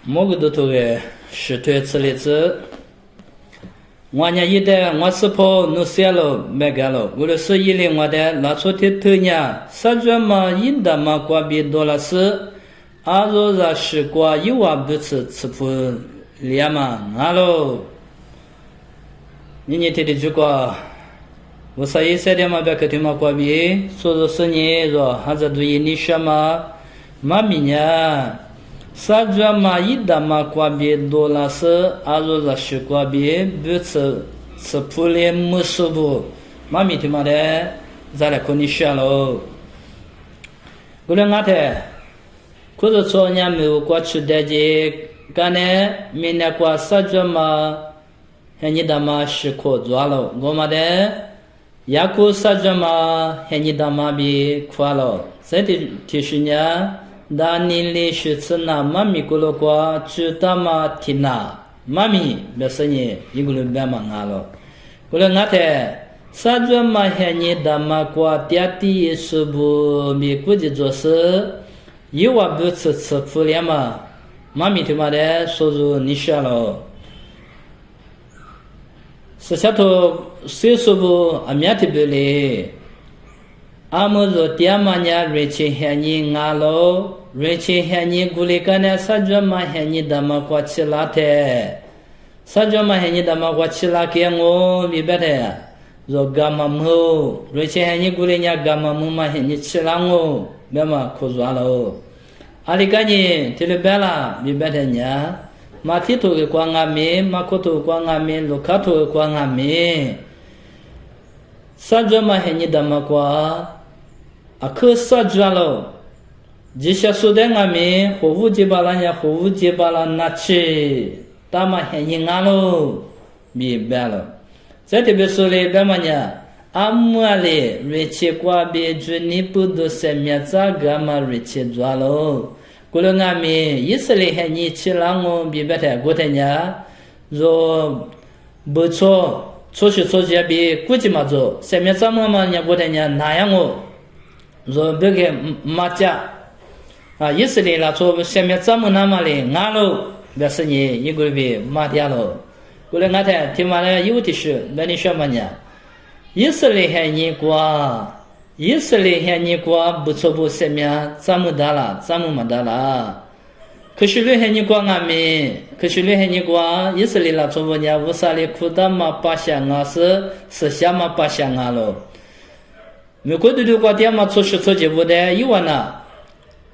某个都头个是推吃例子，我家一代我是跑弄些了没干了，为了是一零我的拿出的头呢，啥子嘛应的嘛瓜比多了是，阿若让是瓜一万不吃不连嘛，俺喽，你听的这个，我啥意思的嘛别个听嘛瓜比，说是是你说还是对你什么，嘛咪呢？啥子嘛一的嘛瓜比多了是，阿若让是瓜比不吃不连没食不，嘛咪听嘛的，咱来看你说喽。过来俺的，可是昨年没有过去的这，干呢，明年过啥子嘛，还你的嘛是可做了，我嘛的，也过啥子嘛，还你的嘛比快了，这的提示呢。当年里是吃那妈咪咕噜瓜，知道吗？听那妈咪别说你一个人别忙了，过来俺的啥子嘛还你的嘛瓜爹地是不咪估计做事，一万不吃不了嘛，妈咪他妈的说着你说了，是下头谁说不阿面的不嘞？阿么说爹妈呢，瑞奇喊你俺喽，瑞奇喊你过来干呢，啥子嘛喊你的嘛过去拉的，啥子嘛喊你的嘛过去拉给我，明白的？说干嘛么？瑞奇喊你过来呢，干嘛么嘛喊你去拉我，别嘛可抓喽。阿里干呢，听了白了，明白的呢？马蹄头的光阿米，马口头光阿米，路卡头的光阿米，啥子嘛喊你的嘛过？啊，可啥子了？这些说的俺们和五级巴拉呀，和五级巴拉拿去，他们还应俺喽，明白了。再特别说嘞，干嘛呢？阿姆嘞，瑞奇瓜别住你不都生命咋个嘛？瑞奇抓喽。过了俺们以色列还你去让我明白的，过的呢，说不错，错是错些比估计嘛做，生命怎么嘛？人过的呢，那样我。说这个马家啊，以色列啦，说下面怎么那么嘞？俺喽，表示你一个月马家喽。过来俺看，听完了有的是，那你说嘛呢？以色列还你过，以色列还你过，不错不下面怎么的了？怎么没的了？可是嘞还你过俺们，可是嘞还你过以色列啦，说不呢？乌萨里苦的嘛，八香啊是下嘛八香啊喽。美国的国家嘛，出事出结不的，有完了，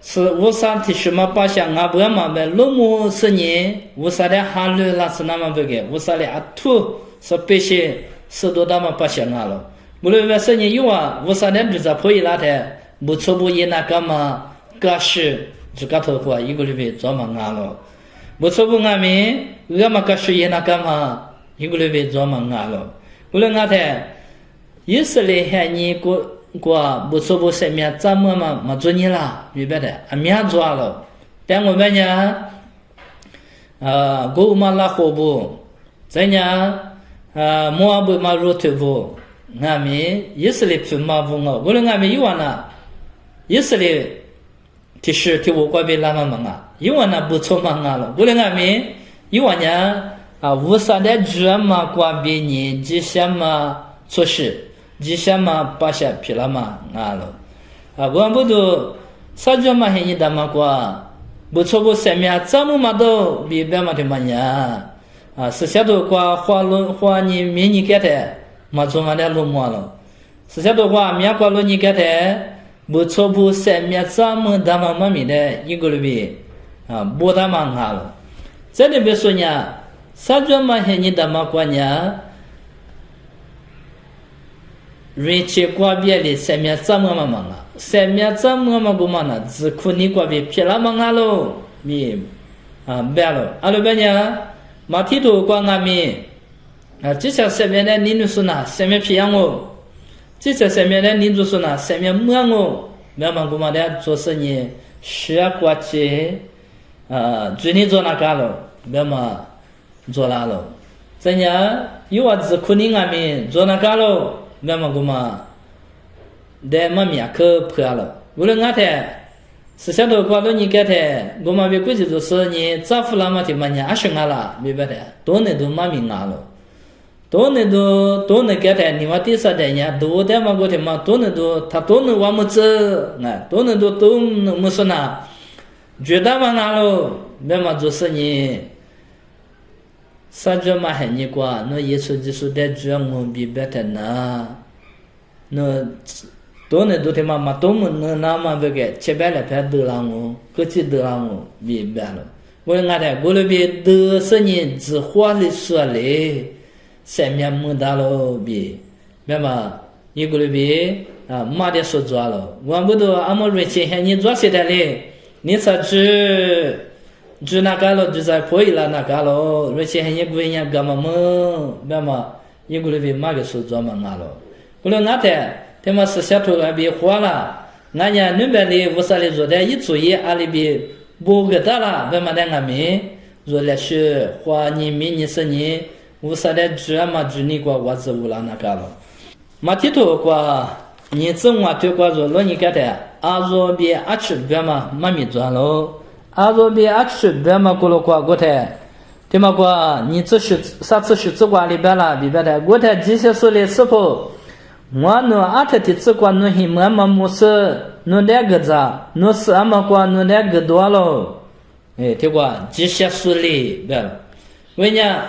是乌萨的什么八项啊？不要嘛呗，老母是你乌萨的哈律那是那么不给，乌萨的阿土是必须是多大嘛八项啊了。无论为是你有啊，乌萨的日子破译那的，不错不一那干嘛？个是这个头话一个礼拜做嘛啊了，不错不俺们，我嘛个是也那干嘛？一个礼拜做嘛啊了，无论俺的以色列还你过不错不生命怎么嘛做你啦，明白的？俺面做了，但我们呢，古嘛拉货不，在呢，莫不嘛肉头不，俺们以色列品嘛不我，无论俺们有完了，以色列提示提我过边拉嘛啊，有完了不错嘛了，无论俺们有完呢，无啥的人嘛过边呢，这些嘛措施。这些嘛把些皮了嘛啊了，我不都啥子嘛很的嘛过，不错不生命怎么嘛都比别嘛的嘛呀，是下头过花你明年给的，嘛做嘛的路么了，是下头过面过路你给的，不错不生命怎么的嘛咪的一个里边不的嘛啊了，这里边说呢，啥子嘛很的嘛过呢？人气瓜别的生命怎么嘛啊？生命怎么嘛个嘛呢？只苦你瓜别皮了嘛啊喽，咪别了，阿罗别呢，马蹄头瓜俺们这些生命的你说呢？生命皮养我，这些生命的你就说呢？生命摸我，别嘛个嘛的做生意，需要过去最你做那个了，别嘛做那了，这样有啊只苦你俺们做那个了。那么个嘛，在嘛面可破了，无论俺的是下头挂了你给他，我们别估计就是你早付了嘛的嘛呢，二十了，明白的，多能都蛮明了，多能给他，你话第三代呢，多的嘛过的嘛，多能都他多能往么走，哎，多能都能么说呢，觉得嘛了，那么就是你。saja ma hani kwa no yesu jisu de jamo bi betana no done do te ma tom no na ma bege chebele phe de la ngo ko chi de la ngo bi ba lo wo nga de go lo bi de se ni zi hua li shu le se mya mu da lo bi me ma yi go lo bi ma de so zwa lo wa bu do amo re chi han ni zwa se de le ni sa zhi只那个了，就在可以了那个了，而且还一个人干嘛么？干嘛？一个人为马个手做嘛了？后来俺他妈是下头那边花了，俺家那边的屋上里做的一作业，阿里边不给他了，干嘛的俺们做了是花你明年是你屋上的住嘛住你过我子屋了那个了，马蹄头过你怎么对过做了你给他阿做边阿吃干嘛妈咪做了。阿罗比阿吃别嘛过了过过台，对嘛过你这是啥子是只管里边了里边的过台这些说的时候，我呢阿特的只管侬很慢慢没事，侬两个咋，侬是阿嘛过侬两个多了，哎，对过这些说的别了，为呢，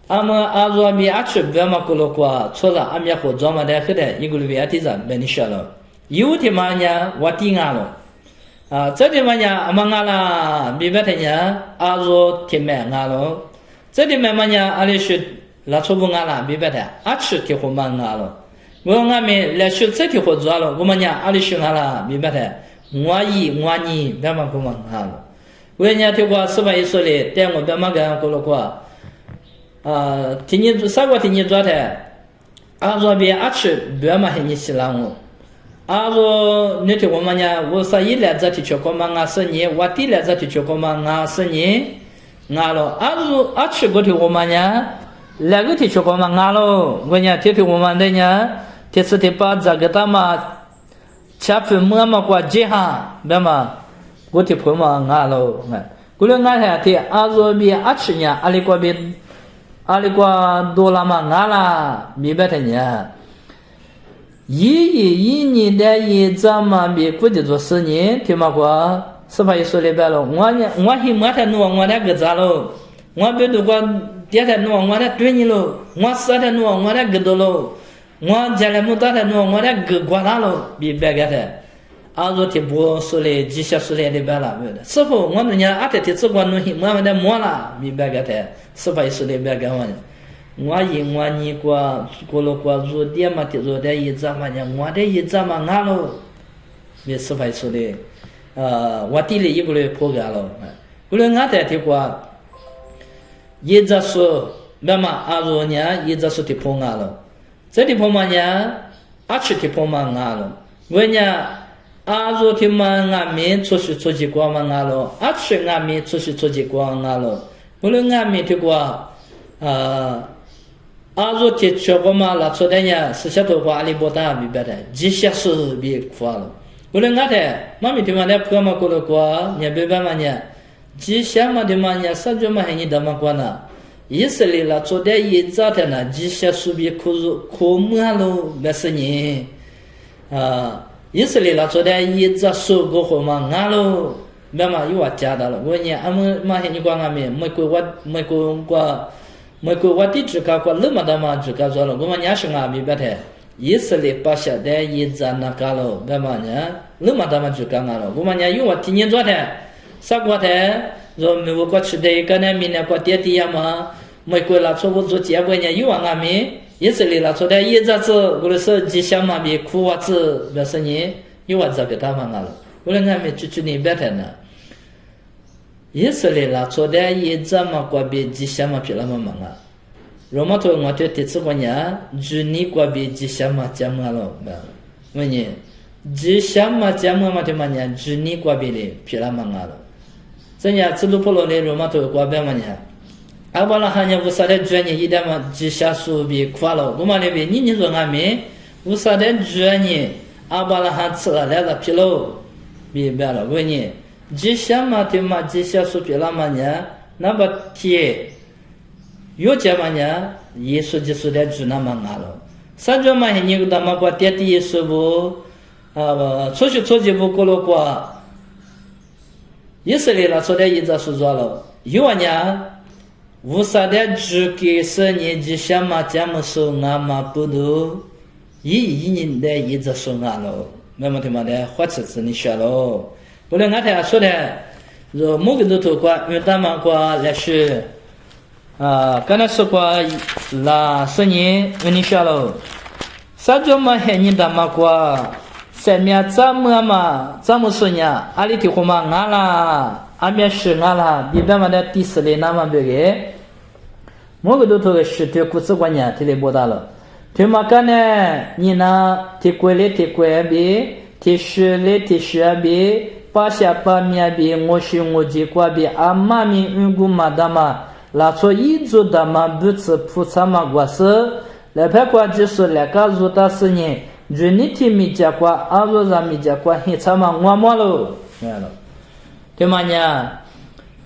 阿么阿罗比阿吃别嘛过了过，除了阿米和装嘛的后台一个里边的咋别你说了，有的嘛呢我顶俺了。这里面呀，阿妈阿拉明白的呀，阿罗天麦阿罗，这里面嘛呀，阿里是拉出不阿拉明白的，阿吃天火嘛阿罗，我阿们来学这天火做了，我们呀阿里是阿拉明白的，我你别嘛不嘛阿罗，我人家听过是吧？一说的，带我别嘛干过了过，听你啥个听你做的，阿罗别阿吃别嘛还你洗了我。阿罗，你听我们呀，我说一来这提出过嘛，俺是你；我第来这提出过嘛，俺是你。俺咯，阿吃过提我们呀，那个提出过嘛，俺咯，我呀提我们的呀，提是提把这个他妈，吃饭么嘛过几下，别嘛，我提婆嘛俺咯，过来俺还提阿罗比阿吃呀，阿里过多了嘛俺啦，明白的呀。一年的一咱们别估计做10年，听嘛过是吧？一说里边了，我还没得弄我那个咋了？我别都过第二弄我那对你了，我4天弄我那个多了，我家里没打的弄我那个过哪了？别个的，阿罗提不说嘞，几下说嘞里边了，师傅我们家阿特提只管弄我的摸了，别个的，是吧？一说里边个我。我你过了过做点嘛的做点一咋嘛呢？我的一咋嘛俺喽，别是phải说的，我地里一个人破干了，过来俺在的过，一咋说，那么阿罗呢？一咋说的破俺了，这的破嘛呢？阿吃的破嘛俺了，我呢？阿罗的嘛俺们出去过嘛俺了，阿吃俺们出去过俺了，过来俺们的过，阿罗提出过嘛？拉出的呀，是下头过阿里波达明白的，几下是别夸了。过来俺的，妈咪的嘛的破嘛过了过，你别白嘛呢？几下嘛的嘛呢？三句嘛还你的嘛过呢？以色列拉出的一早的呢，几下是别哭么了？那是你以色列拉出的一早说过后嘛，俺喽，那么又我加的了。我呢，俺们嘛还你讲俺们没过我的只搞过那么大嘛只搞做了，我们也是俺明白的。以色列把下的一早那搞了，那么呢，那么大嘛只搞俺了，我们也有我今年做的，啥过的，说没我过去的一个呢，明年过爹呀嘛，没过了错误做结果呢，有俺们以色列了做的一早子，我的手机小嘛比苦娃子，那是你有我这个大嘛俺了，我的俺们就你白的呢。以色列啦，做的一早嘛过别吉祥嘛皮了嘛嘛啊，罗马头我对这次过年，祝你过别吉祥嘛讲嘛了，我呢，吉祥嘛讲嘛的嘛呢，祝你过别的皮了嘛了，这样子路跑了的罗马头过别嘛呢，阿巴拉汉人无啥的祝你一点嘛吉祥数别快了，我嘛那边你说俺们无啥的祝你，阿巴拉汉吃了来了皮了。别白了，问你，吉祥嘛的嘛，吉祥说别了嘛呢？那么天，有家嘛呢？耶稣就说的主那么安了。三角嘛，你个他妈过爹爹是不？出去出去不过了过。以色列那说的一直说着了，有啊呢，无啥的主给是你吉祥嘛，咱们说俺嘛不都，一年的一直说俺了，那么他妈的花车子你学了，不然俺他说的，说某个都头过，因为他们过来是，刚才说过那是你你学了，三角嘛还你他妈过。三面怎么说呢？阿里提胡嘛俺啦，阿面是俺啦，比别嘛的第四类那么别个，某个都头个是对古子观念提来不大了。对嘛干呢？你那提贵嘞提贵比，提十嘞提十比，八下八面比，我是我几挂比，阿妈咪运古嘛的嘛，拉出一组的嘛不吃菩萨嘛过世，来拍过就是来个做大事呢。Juniti mi jakwa azoza mi jakwa hitama ngwamalo ngalo temanya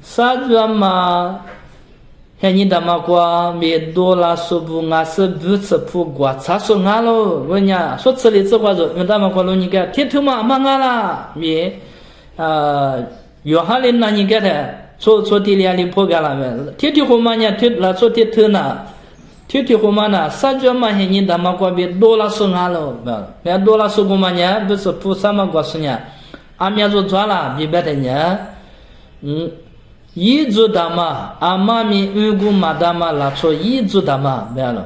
sajama heni dama kwa mi dola subu nga se butse pu gwa tsaso ngalo gonya so tseli tswa zo dama kwa lo ni ga tituma mangala mi yohalin na ni ga de so ti lia li po ga la me titi ko manya tit la so ti thuna Titi humana saja mahini dama kwa bi dola sungalo ya dola sugumanya beso pusama gwasunya amya zo zwala bi betenya yizu dama amami ugu madama la cho yizu dama belo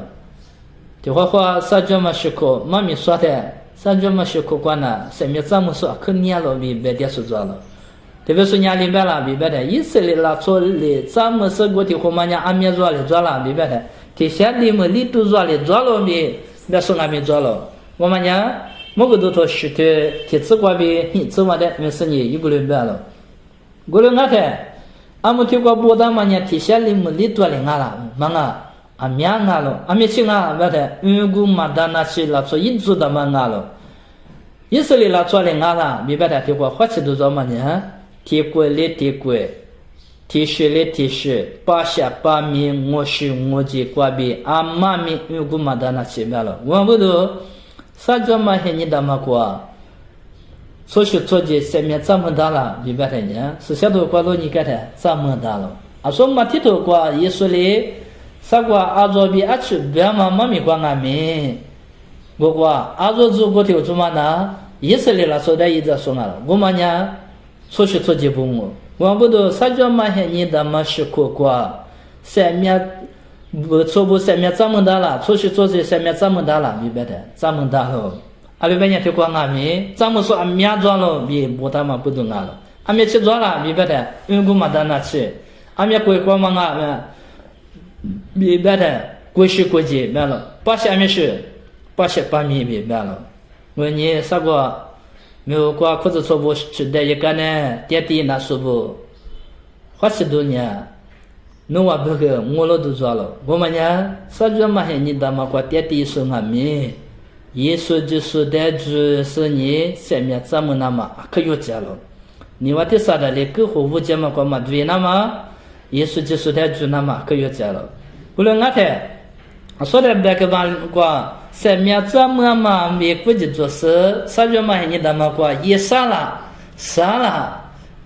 ti hwa saja mashiko mami swate saja mashiko kwana semya zamu so aknya lo bi bedia so zwala te beso nya li bela bi beta yisele la cho le zamu so go ti humanya amya zwala bi beta thì sẽ đi mà đi tu rồi thì rồi luôn đi đã xong ngày mình rồi rồi mà nhá mỗi cái đồ thôi sự thì chỉ qua bị hiện giờ mà đấy mình sinh nhỉ yêu người bé rồi người ngã thế anh muốn qua bố đam mà nhá thì sẽ đi mà đi tu lại ngã là mà ngã anh nhá ngã rồi anh biết ngã bé thế người mà đàn anh chỉ là cho ít chút mà ngã rồi ít sự là cho lại ngã là bị bé thế thì qua phát triển đồ rồi mà nhá thì quay lấy thì quay提示嘞提示，八下八面我是我几挂比，阿妈咪如果嘛的那起来了，我不都啥叫嘛黑你的嘛过，所以做这下面怎么大了，明白的呢？是下头挂了你看的怎么大了？啊，说嘛提头挂耶稣嘞，啥挂阿做比阿去别嘛妈咪挂阿咪，我挂阿做做过头做嘛呢？耶稣嘞啦说的一直说了，我嘛呢，所以做这不我。我不都三角嘛黑你的嘛是苦瓜，三面不错不三面这么大了，出去做这三面这么大了，明白的，这么大了。阿里边人就讲阿米，这么说阿米做了，比不他嘛不懂阿了，阿米去做了，明白的，因为嘛在那去，阿米归光嘛阿，明白的，归是归节明白了，八下面是八下八米明白了，我你啥个？没有过或者说我是的一个呢，爹地那说不，花十多年，侬话不个我老都做了，我们呢，啥子嘛还你大嘛过爹地说俺们，耶稣就说的就是你下面怎么那么可有讲了，你话的啥的嘞？各户屋家嘛过嘛对那么，耶稣就说的就那么可有讲了，不论俺太，说的别个吧过。下面怎么嘛？美国就做事，啥叫嘛？你他妈过也傻了，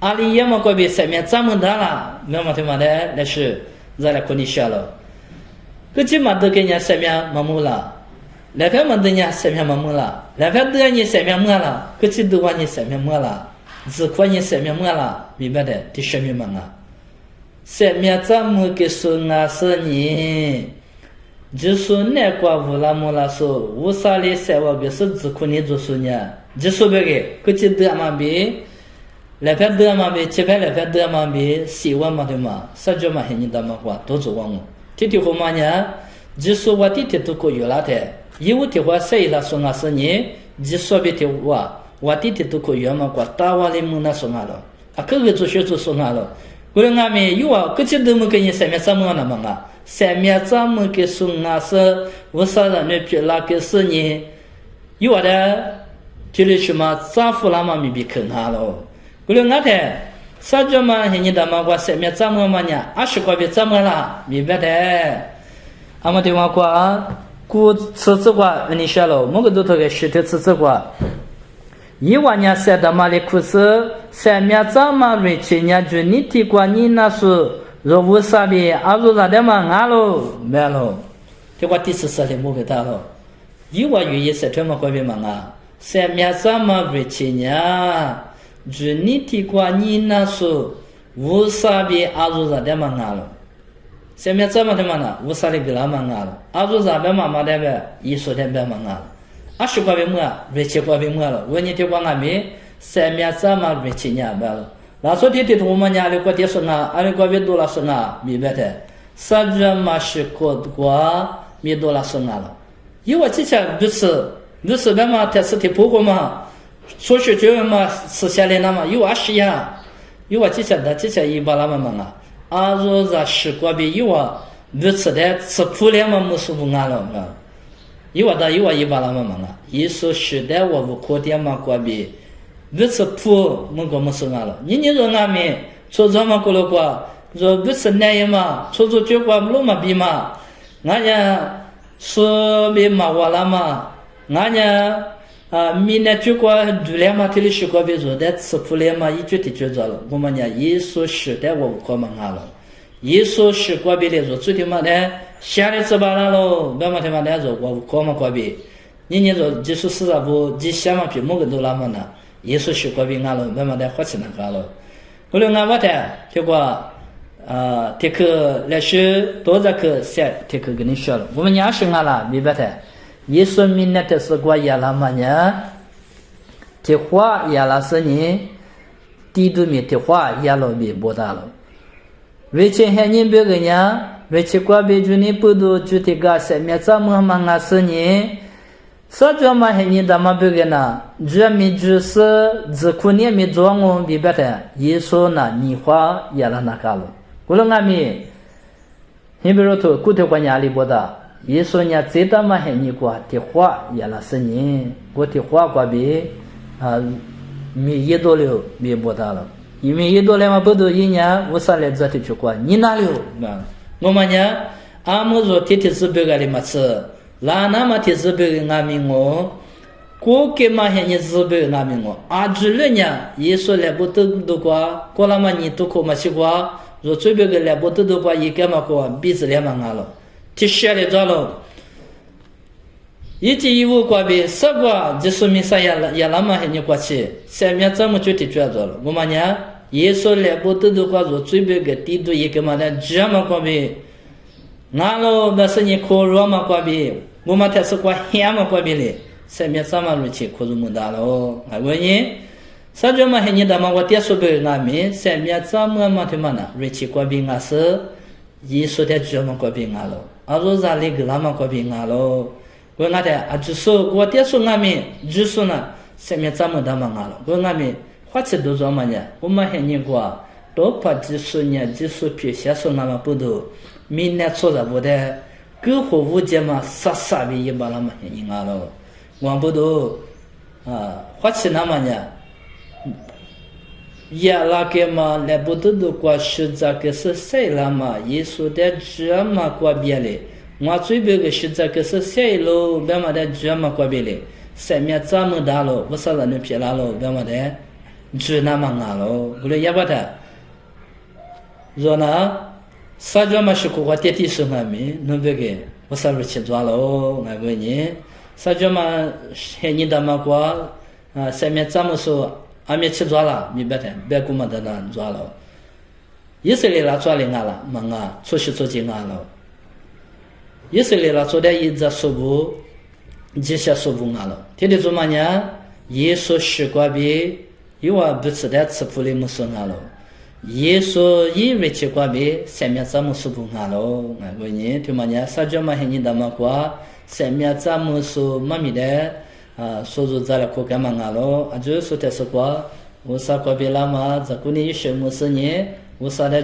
阿里也嘛过比下面怎么大了？那么他妈的那是咱俩可你笑了，可起码都给人家下面麻木了，来看嘛都人家下面麻木了，来看都人家下面没了，可起都往你下面没了，只夸你下面没了，明白的？第什么嘛啊？下面怎么给说啊是你？就是那个乌拉木拉说，乌萨里塞瓦别是只可你做事呢，就是别个，可是得嘛别，来拍得嘛别，这拍来拍得嘛别，希望嘛对嘛，啥叫嘛很你的嘛话都做完了，这条后嘛呢，就是我这条都可以了的，因为条话谁来说啊是你，就是别条话，我这条都可以嘛，我打完了么那说啊了，啊各个做学做说啊了，过来俺们有啊，可是都没跟你上面什么那么啊。下面怎么给说啊是为啥人那别那个是呢？有的就是什么丈夫那么没被坑下了，古了俺的啥叫嘛？你他妈过什么怎么嘛呢？20个月怎么了？明白的。俺们地方过，古吃过，你晓得，某个都头个石头吃过。一万年三他妈的苦事，什么怎么回去呢？就你提过你那是若无啥的，阿如啥的嘛俺喽没喽，这个第14的某个大喽，一万元也是这么个别嘛啊，什么怎么回去呢？就你提过你那是无啥的，阿如啥的嘛俺喽。什么怎么的嘛呢？无啥的给他们啊了，阿如啥的嘛嘛的呗，一说的别嘛啊了，20个月么，20个月么了，我你听过俺没？什么怎么20年没了？那说的我们家里个电视啊，20个月多了是啊，明白的。啥子嘛是过过，没多了是啊了。因为之前不是的嘛，他是的不过嘛，所学就嘛是下来了嘛，有20呀，有之前一把那么啊。阿若在10个月以外，不吃的吃苦了嘛，没舒服安了嘛。以外一把那么忙啊，一说是的我不可点嘛个别，不吃苦没个没舒安了。你说俺们做这么过了过，若不吃奶嘛，做就过路嘛比嘛，俺家说比嘛完了嘛，俺家。明年就过住了嘛，这里10个月做的吃苦了嘛，一句的就做了。我们讲一说是的，我不可嘛啊了。一说10个月的做，最起码的下来吃罢了喽，别嘛他妈的做，我不可嘛个别。你说技术是啥不？几下嘛比某个都那么呢？一说10个月啊了，别嘛的花钱那个了。后来俺娃的这个这个来是多少个些这个跟你说了，我们娘是俺了，明白的。一说明年的是过亚拉嘛呢？的话亚拉是呢，地都没的话亚拉没不大了。为前还人别个呢，为前过别就你不都就这个什么怎么嘛啊是呢？啥叫嘛还人他妈别个呢？这没就是只可能没做我明白的。一说呢，你话亚拉那个了，过了俺们，你比如说古头过压力不大。一说呢，最大嘛还你过的话也那是你，我的话过别没一多了，没不大了，因为一多了嘛不多一年，我啥来这的去过，你哪了？我们呢，俺们说天天是别个的嘛吃，那嘛天是别个俺们我，过个嘛还你是别个俺们我，这了呢，一说来不都过，过了嘛你都可嘛去过，说这边个来不都过，一个嘛过，鼻子来嘛俺了。就下来着了，一季一物过别10个，就说明啥也那么还你过去，下面怎么就得着了？我们呢，也说来不都过着，最别个地都一个嘛的，这么过别，俺喽那是你可热嘛过别，我们才是过黑嘛过别嘞，下面怎么入去可就没得了？我问你，啥叫嘛还你他妈我爹说别俺们，下面怎么嘛他妈呢？入去过别俺是，一说的这么过别俺喽。若啥那个那么个病啊喽，我俺的就说我爹说俺们就说呢，下面怎么嘛啊了？我俺们花钱都做嘛呢？我们还年过多怕技术皮下说俺们不多，明年做的不得，各户物件嘛啥的一把那么还年啊喽，我不多花钱那么呢？也那个嘛，来不都过是这个是谁了嘛？耶稣的这么过别嘞，我最别个是这个是谁喽？别么的这么过别嘞，上面这么大喽，不是人皮拉喽，别么的这那么大喽，不是也不的。说呢，啥叫嘛是过天天生活没？侬别个不是不去做喽，我问你，啥叫嘛还你他妈过上面这么说？俺们去做了，明白的，别给我们在那做了。以色列做的俺了，忙啊，出去做进俺了。以色列做的一直说不，几下说不俺了。天天做嘛呢？耶稣10个月，因为不吃的吃苦的没说俺了。耶稣120个月，下面怎么说不俺了？俺问你，对嘛呢？啥叫嘛？你那么过，下面怎么说妈咪的？说着在那可干嘛了？就说的是过，我啥个别了嘛？这过年有什么事呢？我啥的。